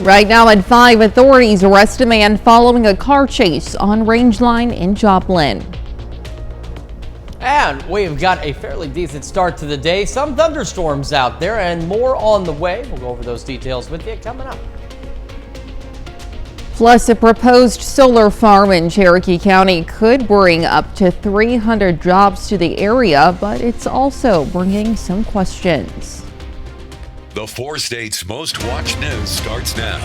Right now at 5, authorities arrest a man following a car chase on Range Line in Joplin. And we've got a fairly decent start to the day. Some thunderstorms out there and more on the way. We'll go over those details with you coming up. Plus, a proposed solar farm in Cherokee County could bring up to 300 jobs to the area, but it's also bringing some questions. The 4 states' most watched news starts now.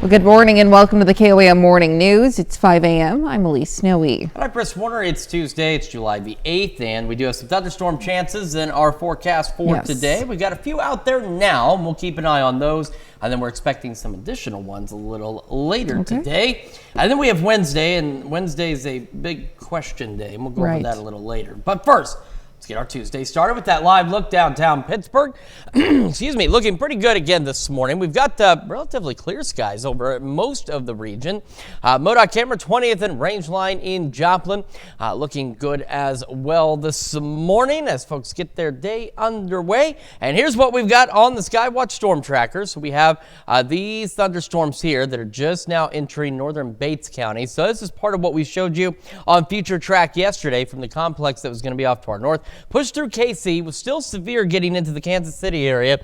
Well, good morning and welcome to the KOAM Morning News. It's 5 a.m. I'm Elise Snowy. And I'm Chris Warner. It's Tuesday. It's July the 8th, and we do have some thunderstorm chances in our forecast for today. We've got a few out there now, and we'll keep an eye on those. And then we're expecting some additional ones a little later today. And then we have Wednesday, and Wednesday is a big question day, and we'll go over that a little later. But first, let's get our Tuesday started with that live look downtown Pittsburgh. Excuse me, looking pretty good again this morning. We've got relatively clear skies over most of the region. MoDOT camera 20th and Range Line in Joplin looking good as well this morning as folks get their day underway. And here's what we've got on the Skywatch Storm Tracker. So we have these thunderstorms here that are just now entering northern Bates County. So this is part of what we showed you on Future Track yesterday from the complex that was going to be off to our north. Pushed through KC, was still severe getting into the Kansas City area,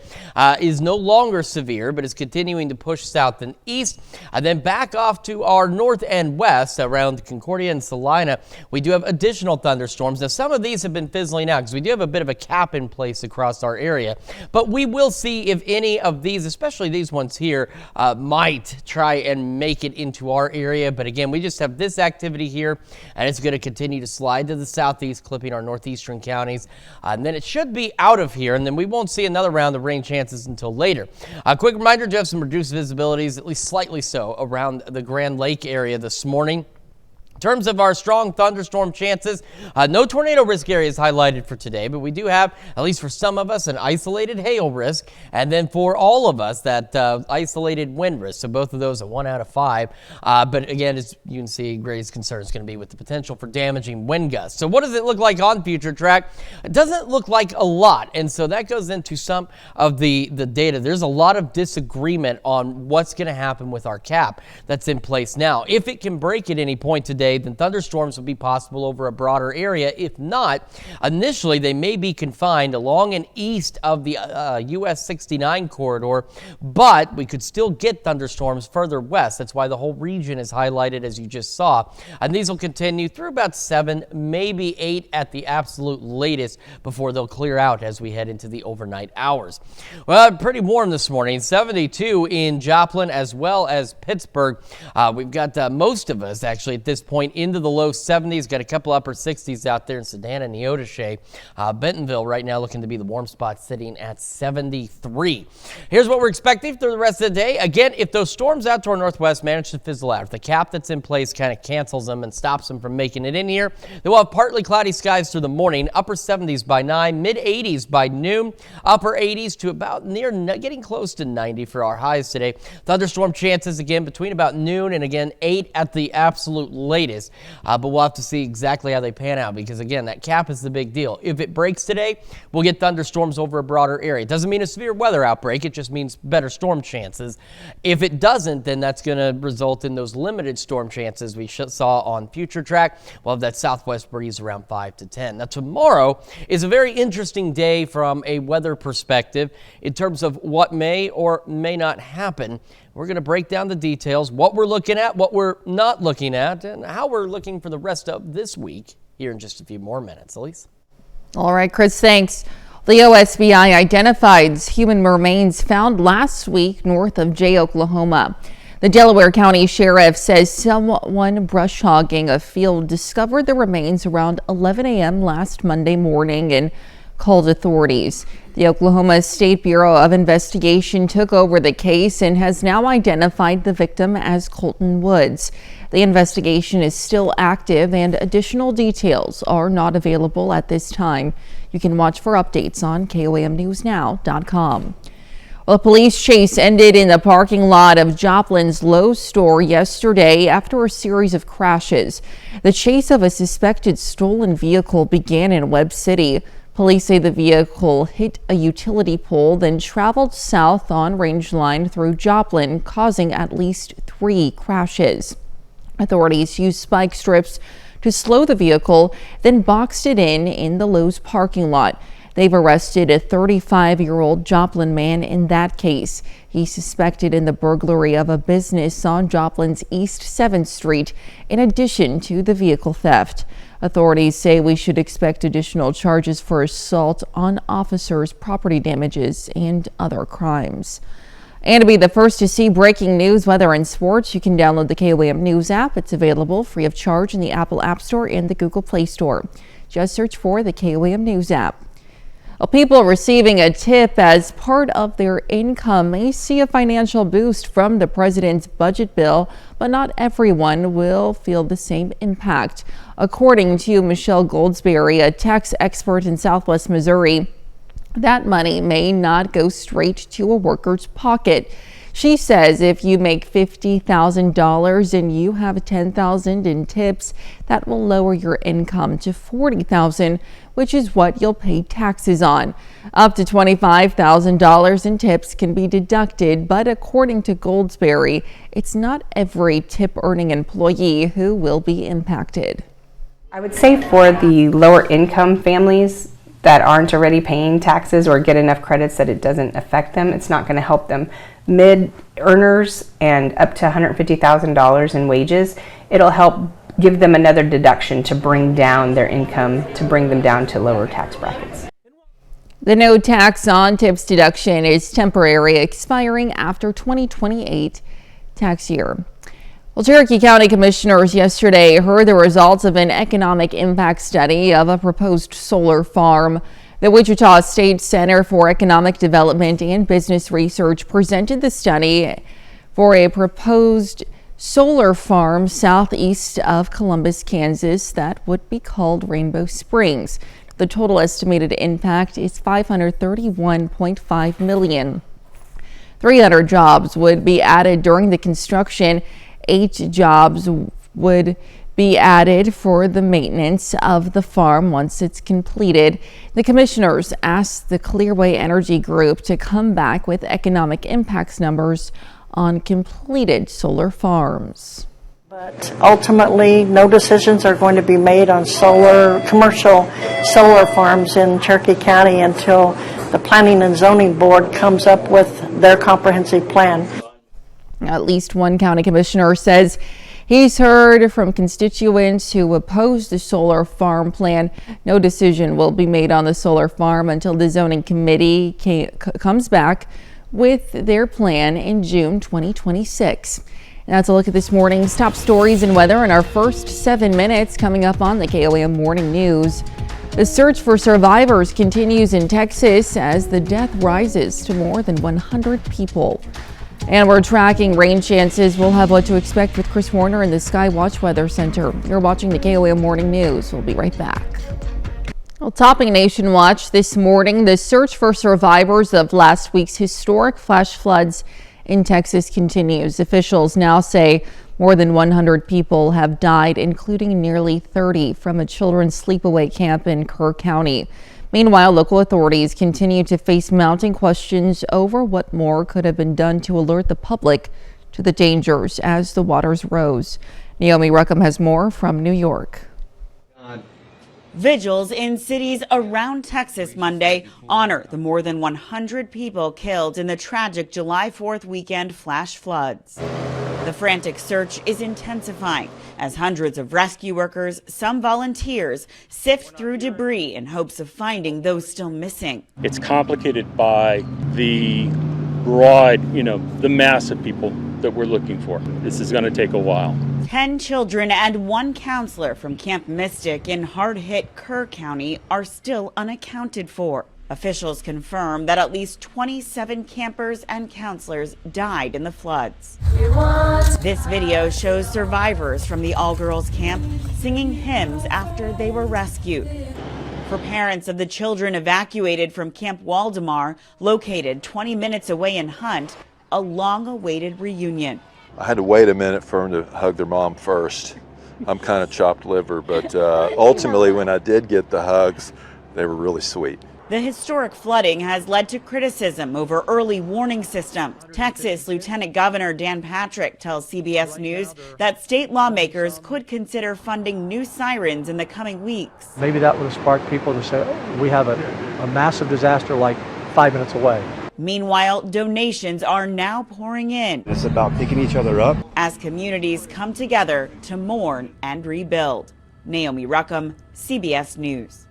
is no longer severe, but is continuing to push south and east. And then back off to our north and west around Concordia and Salina, we do have additional thunderstorms. Now, some of these have been fizzling out because we do have a bit of a cap in place across our area. But we will see if any of these, especially these ones here, might try and make it into our area. But again, we just have this activity here, and it's going to continue to slide to the southeast, clipping our northeastern counties. And then it should be out of here, and then we won't see another round of rain chances until later. A quick reminder to have some reduced visibilities, at least slightly so, around the Grand Lake area this morning. In terms of our strong thunderstorm chances, no tornado risk areas highlighted for today, but we do have, at least for some of us, an isolated hail risk, and then for all of us, that isolated wind risk. So both of those are 1 out of 5. But again, as you can see, greatest concern is going to be with the potential for damaging wind gusts. So what does it look like on Future Track? It doesn't look like a lot, and so that goes into some of the data. There's a lot of disagreement on what's going to happen with our cap that's in place now. If it can break at any point today, then thunderstorms will be possible over a broader area. If not, initially they may be confined along and east of the US 69 corridor, but we could still get thunderstorms further west. That's why the whole region is highlighted, as you just saw. And these will continue through about 7, maybe 8 at the absolute latest before they'll clear out as we head into the overnight hours. Well, pretty warm this morning, 72 in Joplin as well as Pittsburgh. We've got most of us actually at this point into the low 70s, got a couple upper 60s out there in Sedan and Neodesha. Bentonville right now looking to be the warm spot, sitting at 73. Here's what we're expecting through the rest of the day. Again, if those storms out to our northwest manage to fizzle out, if the cap that's in place kind of cancels them and stops them from making it in here, then we'll have partly cloudy skies through the morning, upper 70s by 9, mid 80s by noon, upper 80s to about getting close to 90 for our highs today. Thunderstorm chances again between about noon and again 8 at the absolute latest. But we'll have to see exactly how they pan out because, again, that cap is the big deal. If it breaks today, we'll get thunderstorms over a broader area. It doesn't mean a severe weather outbreak. It just means better storm chances. If it doesn't, then that's going to result in those limited storm chances we saw on Future Track. We'll have that southwest breeze around 5 to 10. Now, tomorrow is a very interesting day from a weather perspective in terms of what may or may not happen. We're going to break down the details, what we're looking at, what we're not looking at, and how we're looking for the rest of this week here in just a few more minutes. Elise? All right, Chris, thanks. The OSBI identifies human remains found last week north of Jay, Oklahoma. The Delaware County Sheriff says someone brush hogging a field discovered the remains around 11 a.m. last Monday morning and called authorities. The Oklahoma State Bureau of Investigation took over the case and has now identified the victim as Colton Woods. The investigation is still active and additional details are not available at this time. You can watch for updates on KOAMNewsNow.com. Well, a police chase ended in the parking lot of Joplin's Lowe's store yesterday after a series of crashes. The chase of a suspected stolen vehicle began in Webb City. Police say the vehicle hit a utility pole, then traveled south on Range Line through Joplin, causing at least 3 crashes. Authorities used spike strips to slow the vehicle, then boxed it in the Lowe's parking lot. They've arrested a 35-year-old Joplin man in that case. He's suspected in the burglary of a business on Joplin's East 7th Street, in addition to the vehicle theft. Authorities say we should expect additional charges for assault on officers, property damages, and other crimes. And to be the first to see breaking news, weather, and sports, you can download the KOAM News app. It's available free of charge in the Apple App Store and the Google Play Store. Just search for the KOAM News app. Well, people receiving a tip as part of their income may see a financial boost from the president's budget bill, but not everyone will feel the same impact. According to Michelle Goldsberry, a tax expert in Southwest Missouri, that money may not go straight to a worker's pocket. She says if you make $50,000 and you have $10,000 in tips, that will lower your income to $40,000, which is what you'll pay taxes on. Up to $25,000 in tips can be deducted, but according to Goldsberry, it's not every tip-earning employee who will be impacted. I would say for the lower income families that aren't already paying taxes or get enough credits that it doesn't affect them, it's not going to help them. Mid earners and up to $150,000 in wages, it'll help give them another deduction to bring down their income, to bring them down to lower tax brackets. The no tax on tips deduction is temporary, expiring after 2028 tax year. Well, Cherokee County commissioners yesterday heard the results of an economic impact study of a proposed solar farm. The Wichita State Center for Economic Development and Business Research presented the study for a proposed solar farm southeast of Columbus, Kansas, that would be called Rainbow Springs. The total estimated impact is $531.5 million. 300 jobs would be added during the construction. 8 jobs would be added for the maintenance of the farm once it's completed. The commissioners asked the Clearway Energy Group to come back with economic impacts numbers on completed solar farms. But ultimately, no decisions are going to be made on commercial solar farms in Cherokee County until the Planning and Zoning Board comes up with their comprehensive plan. At least one county commissioner says he's heard from constituents who oppose the solar farm plan. No decision will be made on the solar farm until the zoning committee comes back with their plan in June 2026. And that's a look at this morning's top stories and weather in our first 7 minutes, coming up on the KOAM Morning News. The search for survivors continues in Texas as the death rises to more than 100 people. And we're tracking rain chances. We'll have what to expect with Chris Warner in the Skywatch Weather Center. You're watching the KOAM Morning News. We'll be right back. Well, topping Nation Watch this morning, the search for survivors of last week's historic flash floods in Texas continues. Officials now say more than 100 people have died, including nearly 30 from a children's sleepaway camp in Kerr County. Meanwhile, local authorities continue to face mounting questions over what more could have been done to alert the public to the dangers as the waters rose. Naomi Ruckham has more from New York. Vigils in cities around Texas Monday honor the more than 100 people killed in the tragic July 4th weekend flash floods. The frantic search is intensifying as hundreds of rescue workers, some volunteers, sift through debris in hopes of finding those still missing. It's complicated by the broad, the mass of people that we're looking for. This is going to take a while. 10 children and 1 counselor from Camp Mystic in hard-hit Kerr County are still unaccounted for. Officials confirm that at least 27 campers and counselors died in the floods. This video shows survivors from the all-girls camp singing hymns after they were rescued. For parents of the children evacuated from Camp Waldemar, located 20 minutes away in Hunt, a long-awaited reunion. I had to wait a minute for them to hug their mom first. I'm kind of chopped liver, but ultimately when I did get the hugs, They were really sweet. The historic flooding has led to criticism over early warning systems. Texas Lieutenant Governor Dan Patrick tells CBS News that state lawmakers could consider funding new sirens in the coming weeks. Maybe that would have sparked people to say, oh, we have a massive disaster like 5 minutes away. Meanwhile, donations are now pouring in. It's about picking each other up as communities come together to mourn and rebuild. Naomi Ruckham, CBS News.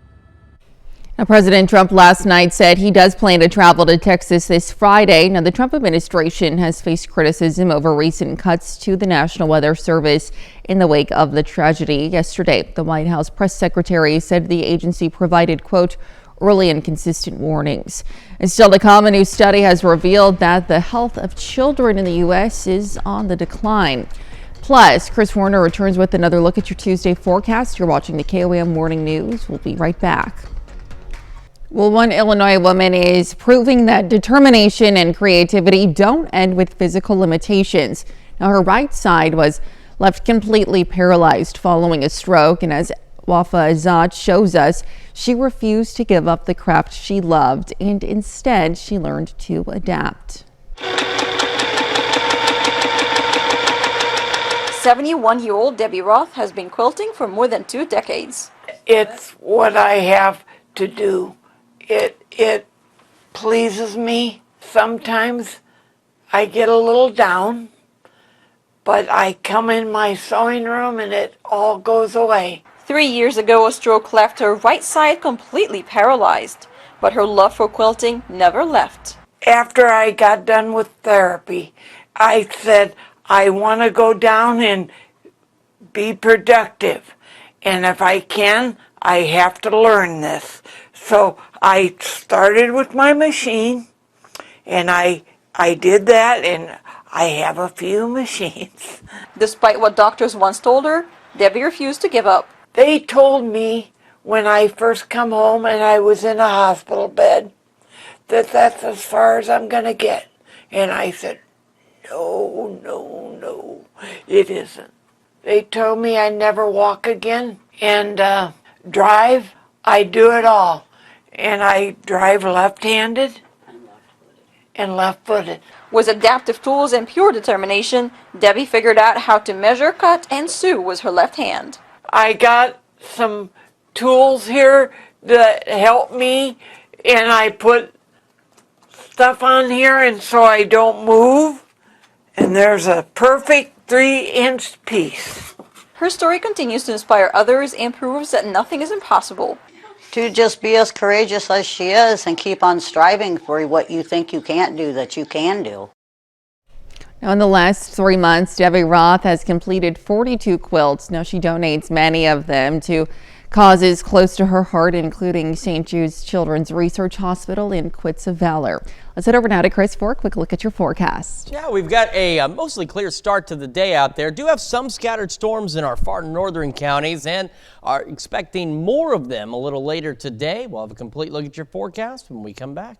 Now, President Trump last night said he does plan to travel to Texas this Friday. Now, the Trump administration has faced criticism over recent cuts to the National Weather Service in the wake of the tragedy yesterday. The White House press secretary said the agency provided, quote, early and consistent warnings. And still to come, a new study has revealed that the health of children in the U.S. is on the decline. Plus, Chris Warner returns with another look at your Tuesday forecast. You're watching the KOAM Morning News. We'll be right back. Well, one Illinois woman is proving that determination and creativity don't end with physical limitations. Now, her right side was left completely paralyzed following a stroke, and as Wafa Azad shows us, she refused to give up the craft she loved, and instead she learned to adapt. 71-year-old Debbie Roth has been quilting for more than 2 decades. It's what I have to do. It pleases me. Sometimes I get a little down, but I come in my sewing room and it all goes away. 3 years ago, a stroke left her right side completely paralyzed, but her love for quilting never left. After I got done with therapy, I said, I want to go down and be productive. And if I can, I have to learn this. So I started with my machine, and I did that, and I have a few machines. Despite what doctors once told her, Debbie refused to give up. They told me when I first come home and I was in a hospital bed that that's as far as I'm going to get. And I said, no, it isn't. They told me I'd never walk again, and drive, I do it all. And I drive left-handed and left-footed. With adaptive tools and pure determination, Debbie figured out how to measure, cut, and sew with her left hand. I got some tools here that help me, and I put stuff on here and so I don't move. And there's a perfect 3-inch piece. Her story continues to inspire others and proves that nothing is impossible. To just be as courageous as she is and keep on striving for what you think you can't do, that you can do. Now, in the last 3 months, Debbie Roth has completed 42 quilts. Now, she donates many of them to causes close to her heart, including St. Jude's Children's Research Hospital and Quits of Valor. Let's head over now to Chris for a quick look at your forecast. Yeah, we've got a mostly clear start to the day out there. Do have some scattered storms in our far northern counties and are expecting more of them a little later today. We'll have a complete look at your forecast when we come back.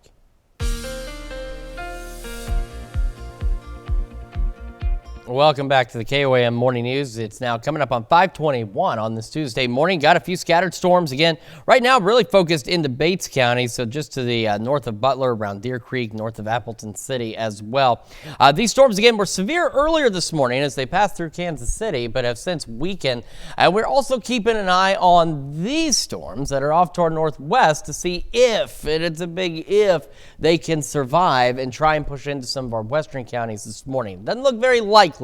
Welcome back to the KOAM Morning News. It's now coming up on 5:21 on this Tuesday morning. Got a few scattered storms again. Right now, really focused into Bates County, so just to the north of Butler, around Deer Creek, north of Appleton City as well. These storms, again, were severe earlier this morning as they passed through Kansas City, but have since weakened. And we're also keeping an eye on these storms that are off to our northwest to see if, and it's a big if, they can survive and try and push into some of our western counties this morning. Doesn't look very likely.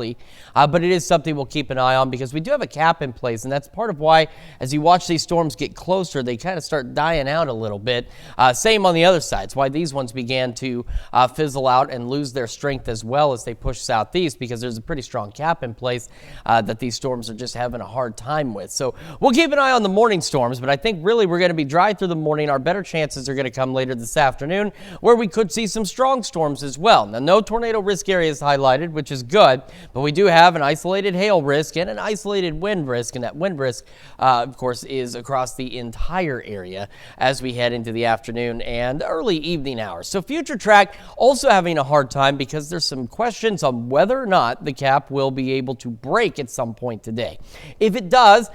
But it is something we'll keep an eye on because we do have a cap in place, and that's part of why as you watch these storms get closer, they kind of start dying out a little bit. Same on the other side. It's why these ones began to fizzle out and lose their strength as well as they push southeast, because there's a pretty strong cap in place that these storms are just having a hard time with. So we'll keep an eye on the morning storms, but I think really we're going to be dry through the morning. Our better chances are going to come later this afternoon, where we could see some strong storms as well. Now, no tornado risk areas highlighted, which is good. But we do have an isolated hail risk and an isolated wind risk, and that wind risk, of course, is across the entire area as we head into the afternoon and early evening hours. So Future Track also having a hard time because there's some questions on whether or not the cap will be able to break at some point today. If it does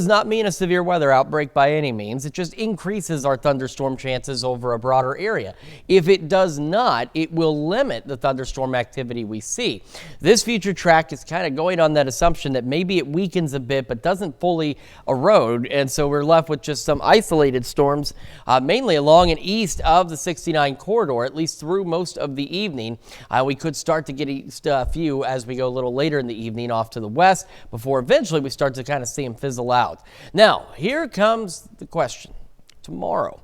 not mean a severe weather outbreak by any means. It just increases our thunderstorm chances over a broader area. If it does not, it will limit the thunderstorm activity we see. This future track is kind of going on that assumption that maybe it weakens a bit but doesn't fully erode, and so we're left with just some isolated storms, mainly along and east of the 69 corridor, at least through most of the evening. We could start to get a few as we go a little later in the evening off to the west before eventually we start to kind of see them fizzle out. Now, here comes the question. Tomorrow,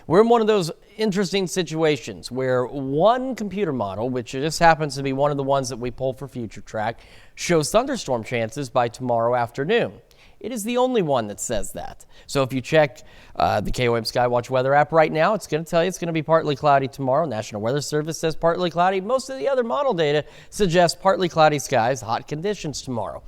we're in one of those interesting situations where one computer model, which just happens to be one of the ones that we pull for Future Track, shows thunderstorm chances by tomorrow afternoon. It is the only one that says that. So if you check the KOM Skywatch weather app right now, it's going to tell you it's going to be partly cloudy tomorrow. National Weather Service says partly cloudy. Most of the other model data suggests partly cloudy skies, hot conditions tomorrow.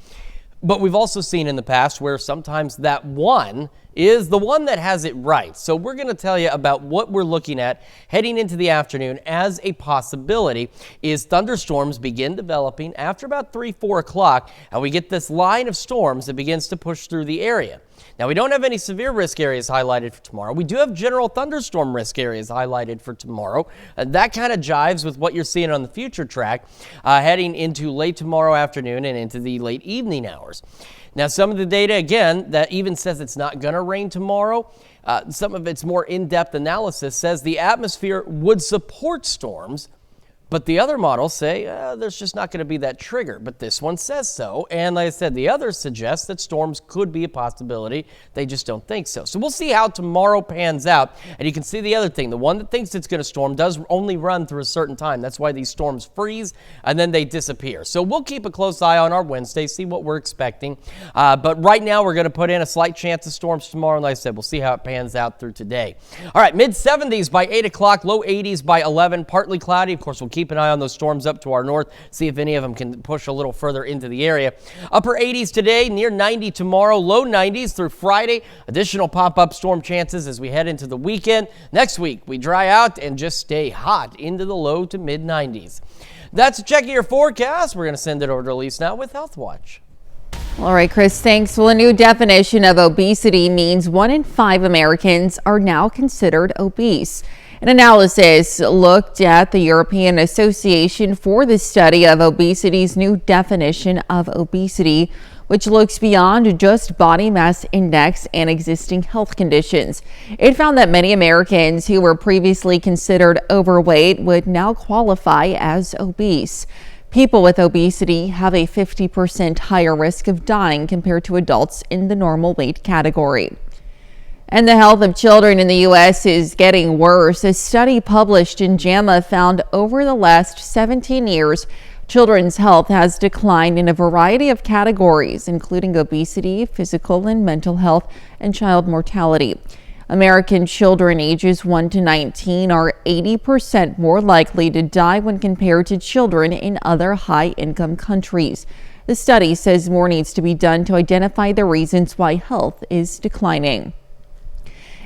But we've also seen in the past where sometimes that one is the one that has it right. So we're going to tell you about what we're looking at heading into the afternoon as a possibility is thunderstorms begin developing after about 3-4 o'clock, and we get this line of storms that begins to push through the area. Now, we don't have any severe risk areas highlighted for tomorrow. We do have general thunderstorm risk areas highlighted for tomorrow. That kind of jives with what you're seeing on the future track heading into late tomorrow afternoon and into the late evening hours. Now, some of the data, again, that even says it's not going to rain tomorrow, some of its more in-depth analysis says the atmosphere would support storms, but the other models say there's just not going to be that trigger. But this one says so. And like I said, the others suggest that storms could be a possibility. They just don't think so. So we'll see how tomorrow pans out. And you can see the other thing. The one that thinks it's going to storm does only run through a certain time. That's why these storms freeze and then they disappear. So we'll keep a close eye on our Wednesday, see what we're expecting. But right now we're going to put in a slight chance of storms tomorrow. And like I said, we'll see how it pans out through today. All right, mid-70s by 8 o'clock, low 80s by 11, partly cloudy. Of course, we'll keep an eye on those storms up to our north, see if any of them can push a little further into the area. Upper 80s today, near 90 tomorrow, low 90s through Friday. Additional pop-up storm chances as we head into the weekend. Next week, we dry out and just stay hot into the low to mid 90s. That's a check of your forecast. We're going to send it over to Elise now with Health Watch. All right, Chris, thanks. Well, a new definition of obesity means 1 in 5 Americans are now considered obese. An analysis looked at the European Association for the Study of Obesity's new definition of obesity, which looks beyond just body mass index and existing health conditions. It found that many Americans who were previously considered overweight would now qualify as obese. People with obesity have a 50% higher risk of dying compared to adults in the normal weight category. And the health of children in the U.S. is getting worse. A study published in JAMA found over the last 17 years, children's health has declined in a variety of categories, including obesity, physical and mental health, and child mortality. American children ages 1 to 19 are 80% more likely to die when compared to children in other high-income countries. The study says more needs to be done to identify the reasons why health is declining.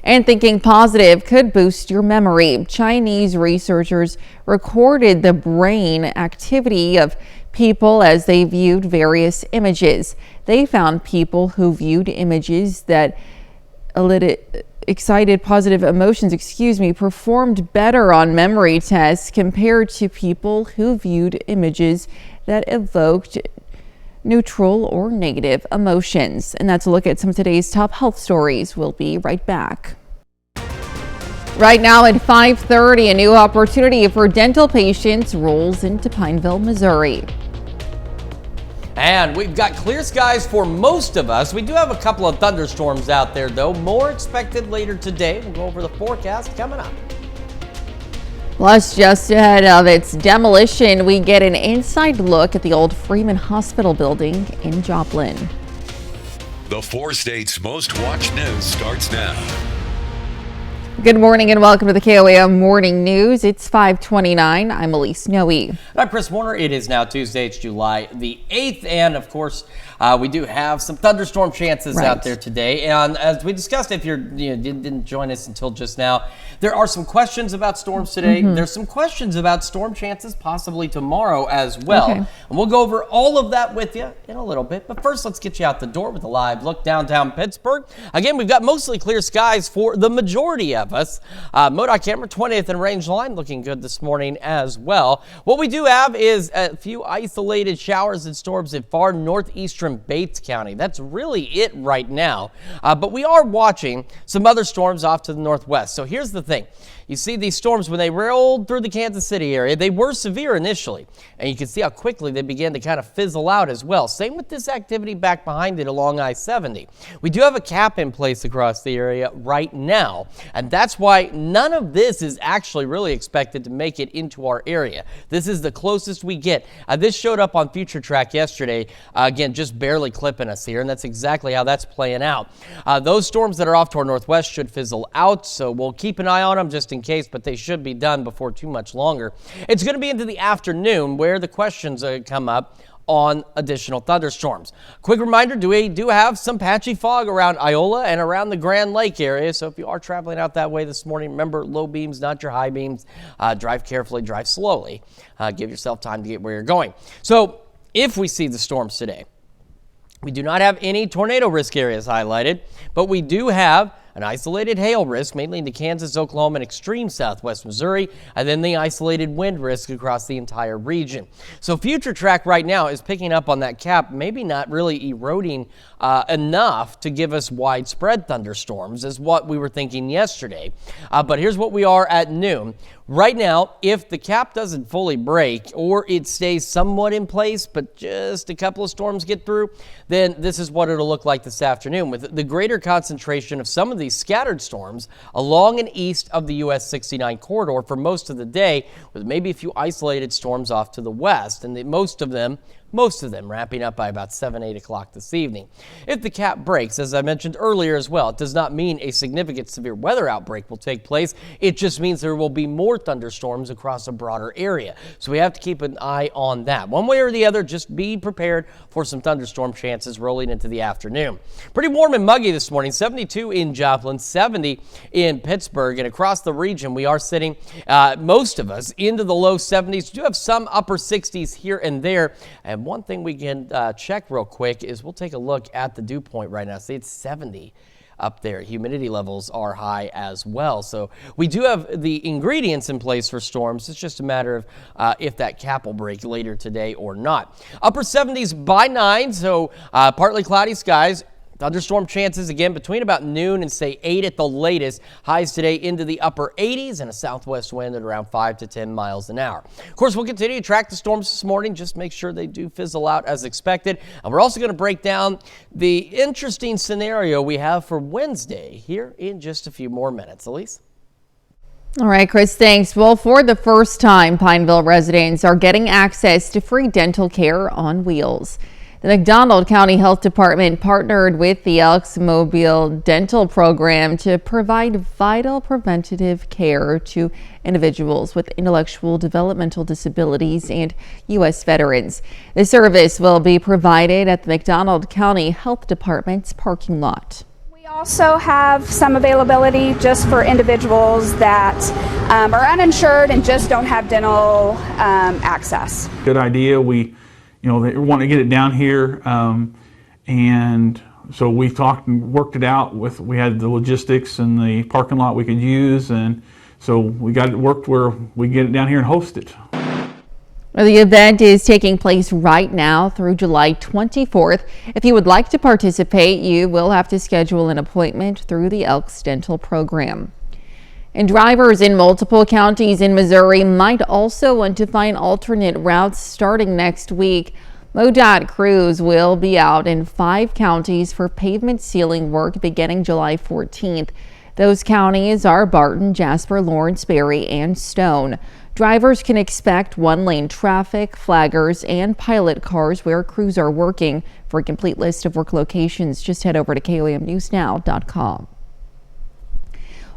And thinking positive could boost your memory. Chinese researchers recorded the brain activity of people as they viewed various images. They found people who viewed images that excited positive emotions, performed better on memory tests compared to people who viewed images that evoked neutral or negative emotions. And that's a look at some of today's top health stories. We'll be right back. Right now at 5:30, a new opportunity for dental patients rolls into Pineville, Missouri. And we've got clear skies for most of us. We do have a couple of thunderstorms out there, though. More expected later today. We'll go over the forecast coming up. Plus, just ahead of its demolition, we get an inside look at the old Freeman Hospital building in Joplin. The 4 states' most watched news starts now. Good morning and welcome to the KOAM Morning News. It's 5:29. I'm Elise Noe. And I'm Chris Warner. It is now Tuesday. It's July the 8th. And of course, we do have some thunderstorm chances out there today. And as we discussed, if you didn't join us until just now, there are some questions about storms today. There's some questions about storm chances possibly tomorrow as well. And we'll go over all of that with you in a little bit. But first, let's get you out the door with a live look downtown Pittsburgh. Again, we've got mostly clear skies for the majority of us. MoDOT camera 20th and range line looking good this morning as well. What we do have is a few isolated showers and storms in far northeastern Bates County. That's really it right now. But we are watching some other storms off to the northwest. So here's the thing. You see these storms, when they rolled through the Kansas City area, they were severe initially. And you can see how quickly they began to kind of fizzle out as well. Same with this activity back behind it along I-70. We do have a cap in place across the area right now. And that's why none of this is actually really expected to make it into our area. This is the closest we get. This showed up on Future Track yesterday. Again, just barely clipping us here. And that's exactly how that's playing out. Those storms that are off to our northwest should fizzle out. So we'll keep an eye on them just in case, but they should be done before too much longer. It's going to be into the afternoon where the questions come up on additional thunderstorms. Quick reminder, we do have some patchy fog around Iola and around the Grand Lake area. So if you are traveling out that way this morning, remember low beams, not your high beams. Drive carefully, drive slowly. Give yourself time to get where you're going. So if we see the storms today, we do not have any tornado risk areas highlighted, but we do have an isolated hail risk, mainly into Kansas, Oklahoma, and extreme southwest Missouri, and then the isolated wind risk across the entire region. So Future Track right now is picking up on that cap, maybe not really eroding enough to give us widespread thunderstorms, is what we were thinking yesterday. But here's what we are at noon. Right now, if the cap doesn't fully break or it stays somewhat in place, but just a couple of storms get through, then this is what it'll look like this afternoon, with the greater concentration of some of these scattered storms along and east of the US 69 corridor for most of the day, with maybe a few isolated storms off to the west, and most of them wrapping up by about 8 o'clock this evening. If the cap breaks, as I mentioned earlier as well, it does not mean a significant severe weather outbreak will take place. It just means there will be more thunderstorms across a broader area. So we have to keep an eye on that. One way or the other, just be prepared for some thunderstorm chances rolling into the afternoon. Pretty warm and muggy this morning, 72 in Joplin, 70 in Pittsburgh, and across the region we are sitting, most of us, into the low 70s. We do have some upper 60s here and there. And one thing we can check real quick is we'll take a look at the dew point right now. See, it's 70 up there. Humidity levels are high as well. So we do have the ingredients in place for storms. It's just a matter of if that cap will break later today or not. Upper 70s by 9, so partly cloudy skies. Thunderstorm chances again between about noon and say 8 at the latest. Highs today into the upper 80s and a southwest wind at around 5 to 10 miles an hour. Of course, we'll continue to track the storms this morning. Just make sure they do fizzle out as expected. And we're also going to break down the interesting scenario we have for Wednesday here in just a few more minutes. Elise? All right, Chris, thanks. Well, for the first time, Pineville residents are getting access to free dental care on wheels. The McDonald County Health Department partnered with the Elks Mobile Dental Program to provide vital preventative care to individuals with intellectual developmental disabilities and U.S. veterans. The service will be provided at the McDonald County Health Department's parking lot. We also have some availability just for individuals that are uninsured and just don't have dental access. Good idea. They want to get it down here, and so we talked and worked it out we had the logistics and the parking lot we could use, and so we got it worked where we get it down here and host it. The event is taking place right now through July 24th. If you would like to participate, you will have to schedule an appointment through the Elks Dental Program. And drivers in multiple counties in Missouri might also want to find alternate routes starting next week. MoDOT crews will be out in 5 counties for pavement sealing work beginning July 14th. Those counties are Barton, Jasper, Lawrence, Berry, and Stone. Drivers can expect one-lane traffic, flaggers, and pilot cars where crews are working. For a complete list of work locations, just head over to KOAMNewsNow.com.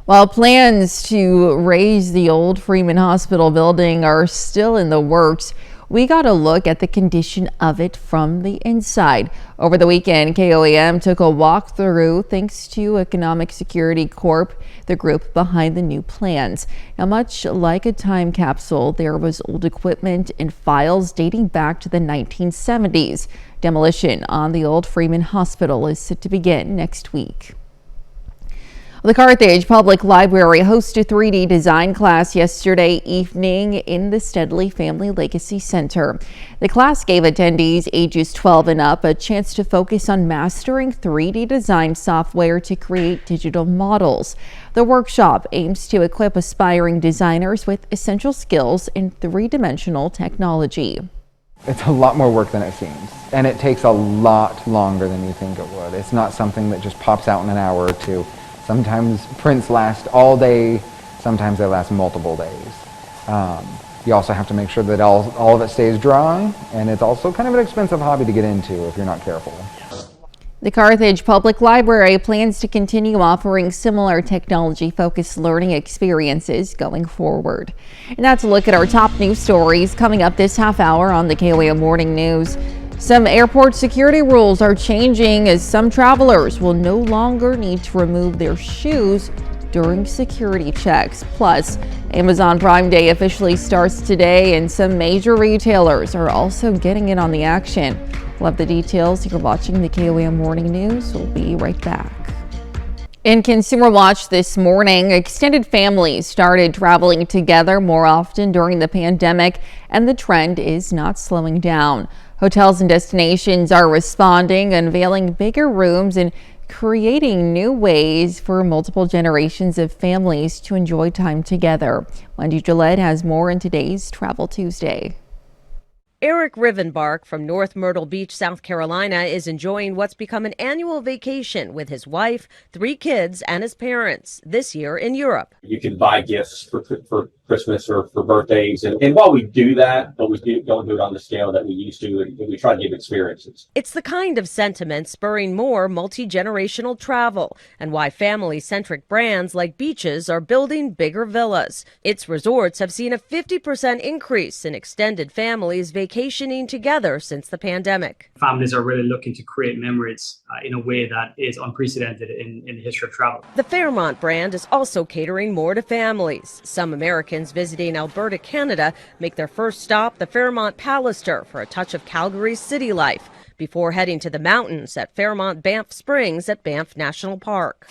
While plans to raise the old Freeman Hospital building are still in the works, we got a look at the condition of it from the inside. Over the weekend, KOAM took a walk through thanks to Economic Security Corp, the group behind the new plans. Now, much like a time capsule, there was old equipment and files dating back to the 1970s. Demolition on the old Freeman Hospital is set to begin next week. The Carthage Public Library hosted a 3D design class yesterday evening in the Steadley Family Legacy Center. The class gave attendees ages 12 and up a chance to focus on mastering 3D design software to create digital models. The workshop aims to equip aspiring designers with essential skills in three-dimensional technology. It's a lot more work than it seems, and it takes a lot longer than you think it would. It's not something that just pops out in an hour or two. Sometimes prints last all day, sometimes they last multiple days. You also have to make sure that all of it stays dry, and it's also kind of an expensive hobby to get into if you're not careful. The Carthage Public Library plans to continue offering similar technology-focused learning experiences going forward. And that's a look at our top news stories coming up this half hour on the KOAM Morning News. Some airport security rules are changing as some travelers will no longer need to remove their shoes during security checks. Plus, Amazon Prime Day officially starts today and some major retailers are also getting in on the action. We'll have the details. You're watching the KOAM Morning News. We'll be right back. In Consumer Watch this morning, extended families started traveling together more often during the pandemic, and the trend is not slowing down. Hotels and destinations are responding, unveiling bigger rooms and creating new ways for multiple generations of families to enjoy time together. Wendy Gillette has more in today's Travel Tuesday. Eric Rivenbark from North Myrtle Beach, South Carolina, is enjoying what's become an annual vacation with his wife, 3 kids, and his parents, this year in Europe. You can buy gifts for Christmas or for birthdays. And while we do that, but we don't do it on the scale that we used to, and we try to give experiences. It's the kind of sentiment spurring more multi-generational travel and why family-centric brands like Beaches are building bigger villas. Its resorts have seen a 50% increase in extended families vacationing together since the pandemic. Families are really looking to create memories in a way that is unprecedented in the history of travel. The Fairmont brand is also catering more to families. Some Americans visiting Alberta, Canada, make their first stop the Fairmont Pallister for a touch of Calgary's city life before heading to the mountains at Fairmont Banff Springs at Banff National Park.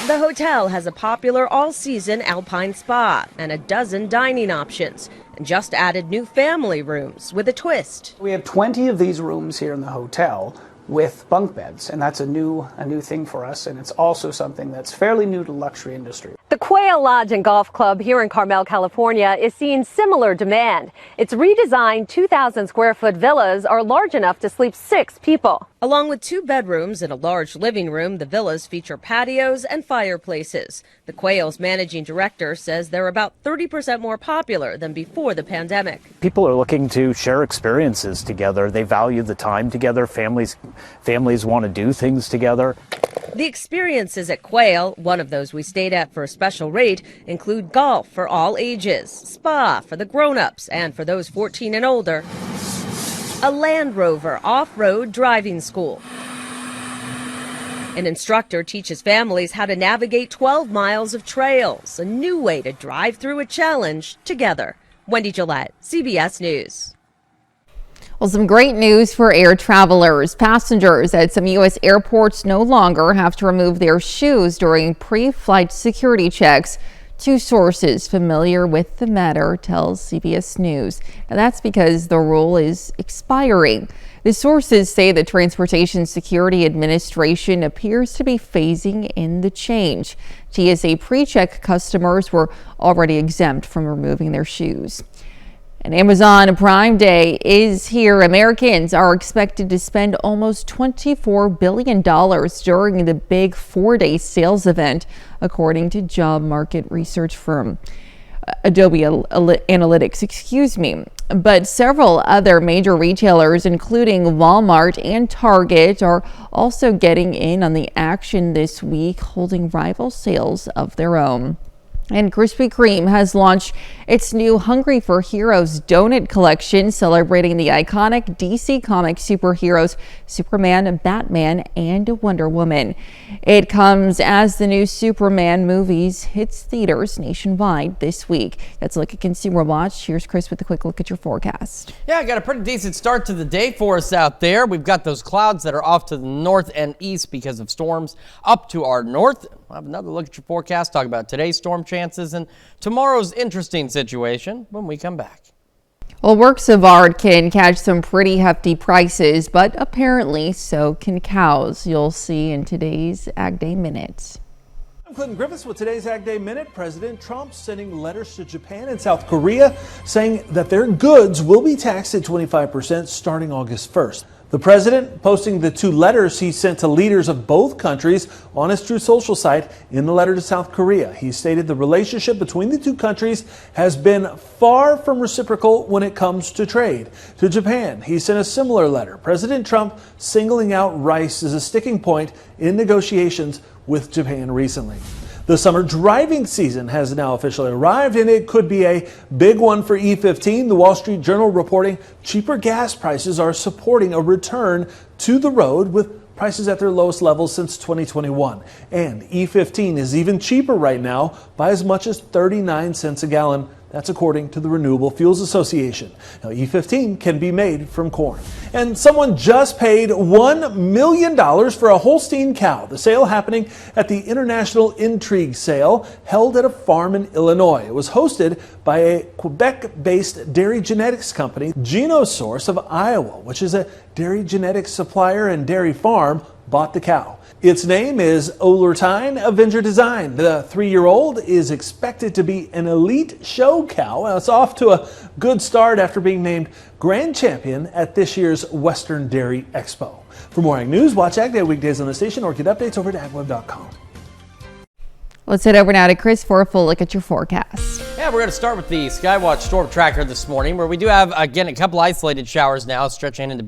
The hotel has a popular all-season alpine spa and a dozen dining options, and just added new family rooms with a twist. We have 20 of these rooms here in the hotel with bunk beds, and that's a new thing for us, and it's also something that's fairly new to the luxury industry. The Quail Lodge and Golf Club here in Carmel, California is seeing similar demand. Its redesigned 2,000 square foot villas are large enough to sleep 6 people. Along with 2 bedrooms and a large living room, the villas feature patios and fireplaces. The Quail's managing director says they're about 30% more popular than before the pandemic. People are looking to share experiences together. They value the time together. Families want to do things together. The experiences at Quail, one of those we stayed at for a special rate, include golf for all ages, spa for the grown-ups and for those 14 and older, a Land Rover off-road driving school. An instructor teaches families how to navigate 12 miles of trails, a new way to drive through a challenge together. Wendy Gillette, CBS News. Well, some great news for air travelers. Passengers at some U.S. airports no longer have to remove their shoes during pre-flight security checks. 2 sources familiar with the matter tell CBS News. Now, that's because the rule is expiring. The sources say the Transportation Security Administration appears to be phasing in the change. TSA pre-check customers were already exempt from removing their shoes. And Amazon Prime Day is here. Americans are expected to spend almost $24 billion during the big 4-day sales event, according to job market research firm Adobe Analytics. But several other major retailers, including Walmart and Target, are also getting in on the action this week, holding rival sales of their own. And Krispy Kreme has launched its new Hungry for Heroes donut collection, celebrating the iconic DC Comics superheroes Superman, Batman, and Wonder Woman. It comes as the new Superman movies hits theaters nationwide this week. That's a look at Consumer Watch. Here's Chris with a quick look at your forecast. Yeah, I got a pretty decent start to the day for us out there. We've got those clouds that are off to the north and east because of storms up to our north. We'll have another look at your forecast, talk about today's storm chances and tomorrow's interesting situation when we come back. Well, works of art can catch some pretty hefty prices, but apparently so can cows. You'll see in today's Ag Day Minute. I'm Clinton Griffiths with today's Ag Day Minute. President Trump sending letters to Japan and South Korea saying that their goods will be taxed at 25% starting August 1st. The president posting the two letters he sent to leaders of both countries on his Truth Social site. In the letter to South Korea, he stated the relationship between the two countries has been far from reciprocal when it comes to trade. To Japan, he sent a similar letter. President Trump singling out rice as a sticking point in negotiations with Japan recently. The summer driving season has now officially arrived, and it could be a big one for E15. The Wall Street Journal reporting cheaper gas prices are supporting a return to the road, with prices at their lowest levels since 2021. And E15 is even cheaper right now by as much as 39 cents a gallon. That's according to the Renewable Fuels Association. Now, E15 can be made from corn. And someone just paid $1 million for a Holstein cow. The sale happening at the International Intrigue Sale held at a farm in Illinois. It was hosted by a Quebec-based dairy genetics company, Genosource of Iowa, which is a dairy genetics supplier and dairy farm, bought the cow. Its name is Olertine Avenger Design. The 3-year-old is expected to be an elite show cow. It's off to a good start after being named grand champion at this year's Western Dairy Expo. For more Ag News, watch Ag Day weekdays on the station or get updates over at agweb.com. Let's head over now to Chris for a full look at your forecast. Yeah, we're going to start with the Skywatch Storm Tracker this morning, where we do have, again, a couple isolated showers now stretching into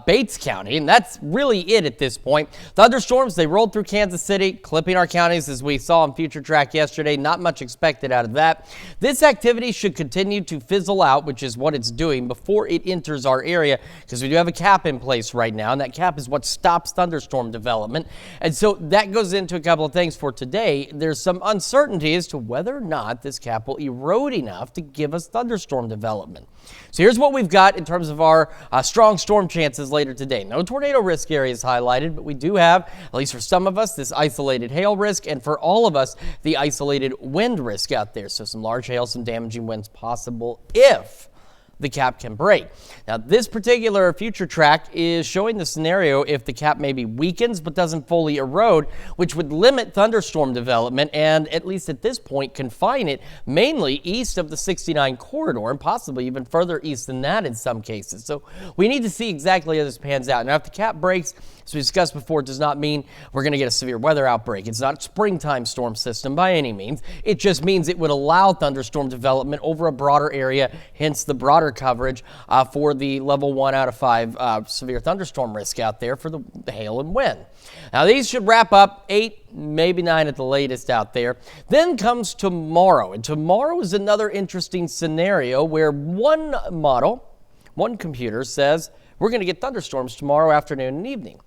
Bates County, and that's really it at this point. Thunderstorms, they rolled through Kansas City, clipping our counties as we saw on Future Track yesterday. Not much expected out of that. This activity should continue to fizzle out, which is what it's doing before it enters our area, because we do have a cap in place right now, and that cap is what stops thunderstorm development. And so that goes into a couple of things for today. There's some uncertainty as to whether or not this cap will erode enough to give us thunderstorm development. So here's what we've got in terms of our strong storm chances later today. No tornado risk areas highlighted, but we do have, at least for some of us, this isolated hail risk, and for all of us, the isolated wind risk out there. So some large hail, some damaging winds possible if the cap can break. Now, this particular future track is showing the scenario if the cap maybe weakens but doesn't fully erode, which would limit thunderstorm development and, at least at this point, confine it mainly east of the 69 corridor and possibly even further east than that in some cases. So we need to see exactly how this pans out. Now, if the cap breaks, as we discussed before, it does not mean we're going to get a severe weather outbreak. It's not a springtime storm system by any means. It just means it would allow thunderstorm development over a broader area, hence the broader coverage for the level 1 out of 5 severe thunderstorm risk out there for the hail and wind. Now, these should wrap up 8, maybe 9 at the latest out there. Then comes tomorrow, and tomorrow is another interesting scenario where one computer says we're going to get thunderstorms tomorrow afternoon and evening.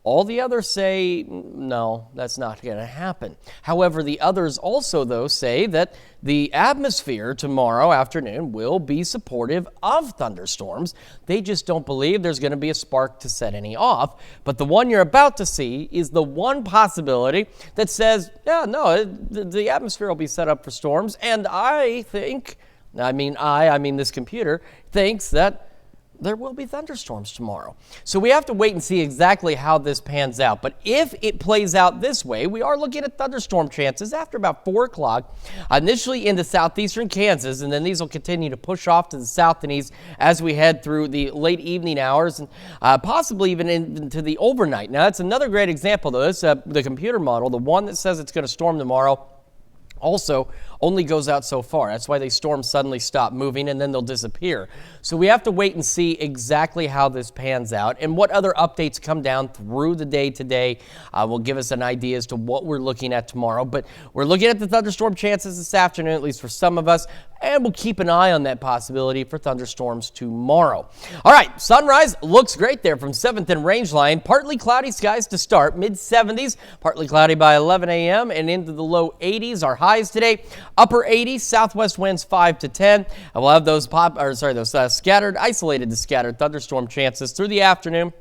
All the others say, no, that's not going to happen. However, the others also, though, say that the atmosphere tomorrow afternoon will be supportive of thunderstorms. They just don't believe there's going to be a spark to set any off. But the one you're about to see is the one possibility that says, yeah, no, the atmosphere will be set up for storms. And I mean this computer thinks that there will be thunderstorms tomorrow. So we have to wait and see exactly how this pans out. But if it plays out this way, we are looking at thunderstorm chances after about 4 o'clock, initially into southeastern Kansas, and then these will continue to push off to the south and east as we head through the late evening hours and possibly even into the overnight. Now, that's another great example, though. This, the computer model, the one that says it's going to storm tomorrow, also only goes out so far. That's why these storms suddenly stop moving and then they'll disappear. So we have to wait and see exactly how this pans out and what other updates come down through the day today will give us an idea as to what we're looking at tomorrow. But we're looking at the thunderstorm chances this afternoon, at least for some of us, and we'll keep an eye on that possibility for thunderstorms tomorrow. All right, sunrise looks great there from 7th and Rangeline. Partly cloudy skies to start, mid-70s, partly cloudy by 11 a.m. and into the low 80s. Our highs today, upper 80s, southwest winds 5 to 10. And we'll have those scattered, isolated to scattered thunderstorm chances through the afternoon.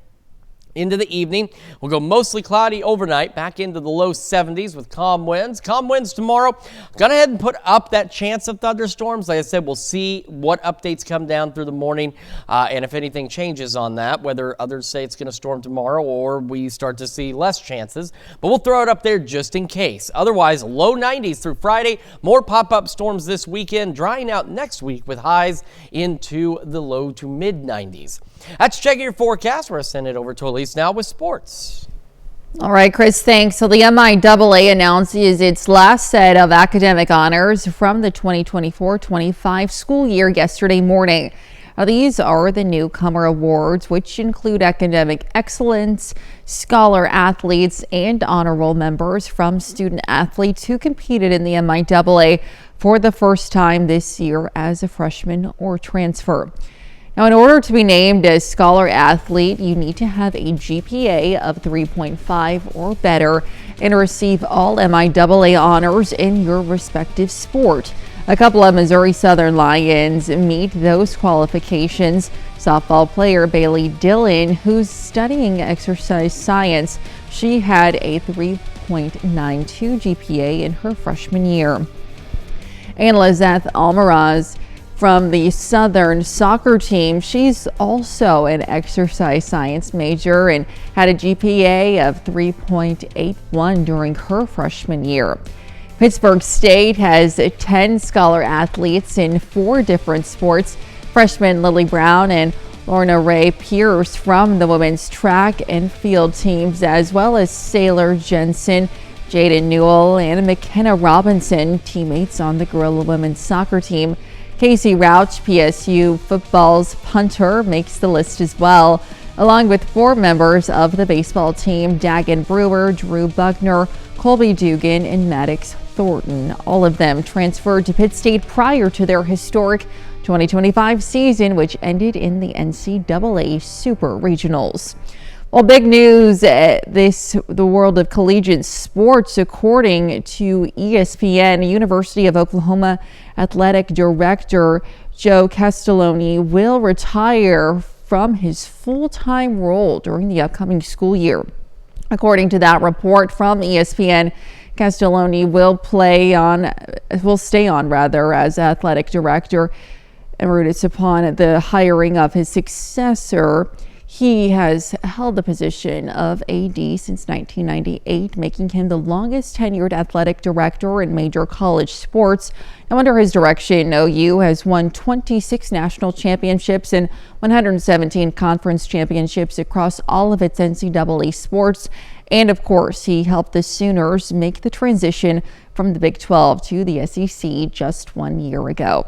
Into the evening, we'll go mostly cloudy overnight, back into the low 70s with calm winds. Calm winds tomorrow. Gone ahead and put up that chance of thunderstorms. Like I said, we'll see what updates come down through the morning and if anything changes on that, whether others say it's going to storm tomorrow or we start to see less chances. But we'll throw it up there just in case. Otherwise, low 90s through Friday. More pop-up storms this weekend, drying out next week with highs into the low to mid 90s. That's checking your forecast. We're going to send it over to Elise now with sports. All right, Chris, thanks. So the MIAA announces its last set of academic honors from the 2024-25 school year yesterday morning. Now, these are the newcomer awards, which include academic excellence, scholar athletes, and honor roll members from student athletes who competed in the MIAA for the first time this year as a freshman or transfer. Now, in order to be named as Scholar Athlete, you need to have a GPA of 3.5 or better and receive all MIAA honors in your respective sport. A couple of Missouri Southern Lions meet those qualifications. Softball player Bailey Dillon, who's studying exercise science, she had a 3.92 GPA in her freshman year. And Lizeth Almaraz from the Southern soccer team, she's also an exercise science major and had a GPA of 3.81 during her freshman year. Pittsburgh State has 10 scholar athletes in 4 different sports. Freshman Lily Brown and Lorna Ray Pierce from the women's track and field teams, as well as Sailor Jensen, Jaden Newell, and McKenna Robinson, teammates on the Gorilla women's soccer team. Casey Rauch, PSU football's punter, makes the list as well, along with 4 members of the baseball team, Dagan Brewer, Drew Buckner, Colby Dugan, and Maddox Thornton. All of them transferred to Pitt State prior to their historic 2025 season, which ended in the NCAA Super Regionals. Well, big news, the world of collegiate sports. According to ESPN, University of Oklahoma athletic director Joe Castelloni will retire from his full-time role during the upcoming school year. According to that report from ESPN, Castelloni will stay on as athletic director, and it's upon the hiring of his successor. He has held the position of AD since 1998, making him the longest tenured athletic director in major college sports. Now, under his direction, OU has won 26 national championships and 117 conference championships across all of its NCAA sports. And of course, he helped the Sooners make the transition from the Big 12 to the SEC just 1 year ago.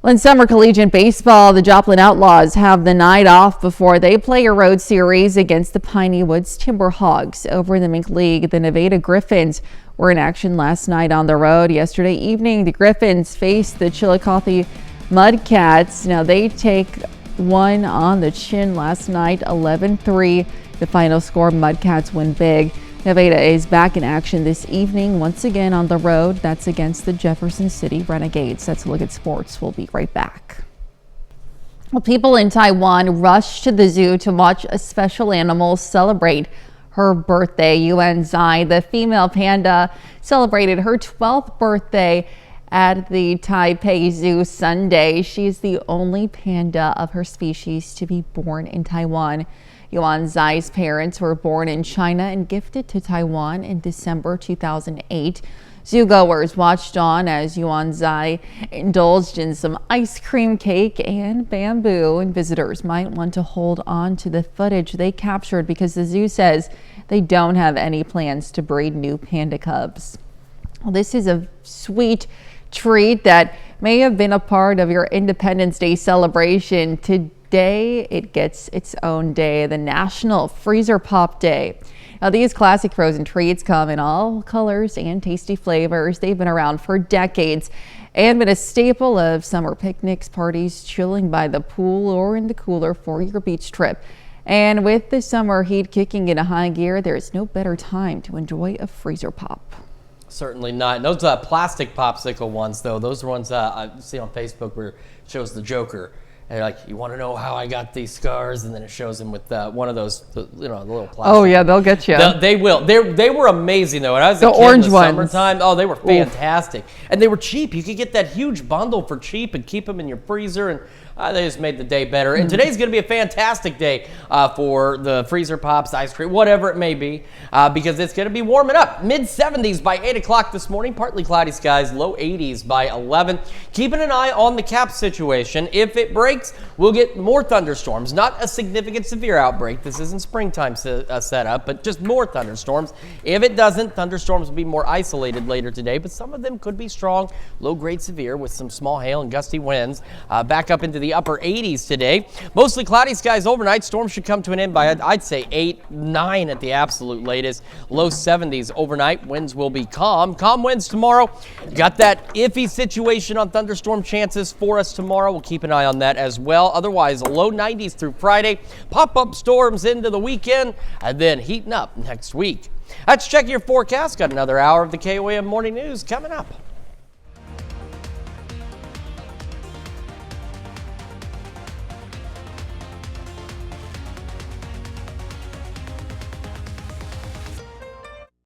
In summer collegiate baseball, the Joplin Outlaws have the night off before they play a road series against the Piney Woods Timberhawks. Over in the Mink League, the Nevada Griffins were in action last night on the road. Yesterday evening, the Griffins faced the Chillicothe Mudcats. Now, they take one on the chin last night, 11-3. The final score, Mudcats win big. Nevada is back in action this evening, once again on the road. That's against the Jefferson City Renegades. That's a look at sports. We'll be right back. Well, people in Taiwan rushed to the zoo to watch a special animal celebrate her birthday. Yuan Zai, the female panda, celebrated her 12th birthday at the Taipei Zoo Sunday. She is the only panda of her species to be born in Taiwan. Yuan Zai's parents were born in China and gifted to Taiwan in December 2008. Zoogoers watched on as Yuan Zai indulged in some ice cream cake and bamboo, and visitors might want to hold on to the footage they captured because the zoo says they don't have any plans to breed new panda cubs. Well, this is a sweet treat that may have been a part of your Independence Day celebration. Today, it gets its own day, the National Freezer Pop Day. Now, these classic frozen treats come in all colors and tasty flavors. They've been around for decades and been a staple of summer picnics, parties, chilling by the pool, or in the cooler for your beach trip. And with the summer heat kicking into high gear, there's no better time to enjoy a freezer pop. Certainly not. And those plastic popsicle ones, though, those are ones I see on Facebook where it shows the Joker. And they're like, you want to know how I got these scars? And then it shows them with one of those, the little plastic. Oh, yeah, they'll get you. They will. They were amazing, though. When I was a kid orange in the ones. summertime, oh, they were fantastic. Oof. And they were cheap. You could get that huge bundle for cheap and keep them in your freezer. And they just made the day better. And today's going to be a fantastic day for the freezer pops, ice cream, whatever it may be, because it's going to be warming up. Mid-70s by 8 o'clock this morning. Partly cloudy skies, low 80s by 11. Keeping an eye on the cap situation. If it breaks, we'll get more thunderstorms. Not a significant severe outbreak. This isn't springtime setup, but just more thunderstorms. If it doesn't, thunderstorms will be more isolated later today, but some of them could be strong, low-grade severe with some small hail and gusty winds. Back up into the upper 80s today. Mostly cloudy skies overnight. Storms should come to an end by, I'd say, 8, 9 at the absolute latest. Low 70s overnight. Winds will be calm. Calm winds tomorrow. Got that iffy situation on thunderstorm chances for us tomorrow. We'll keep an eye on that as well. Otherwise, low 90s through Friday. Pop-up storms into the weekend and then heating up next week. Let's check your forecast. Got another hour of the KOAM Morning News coming up.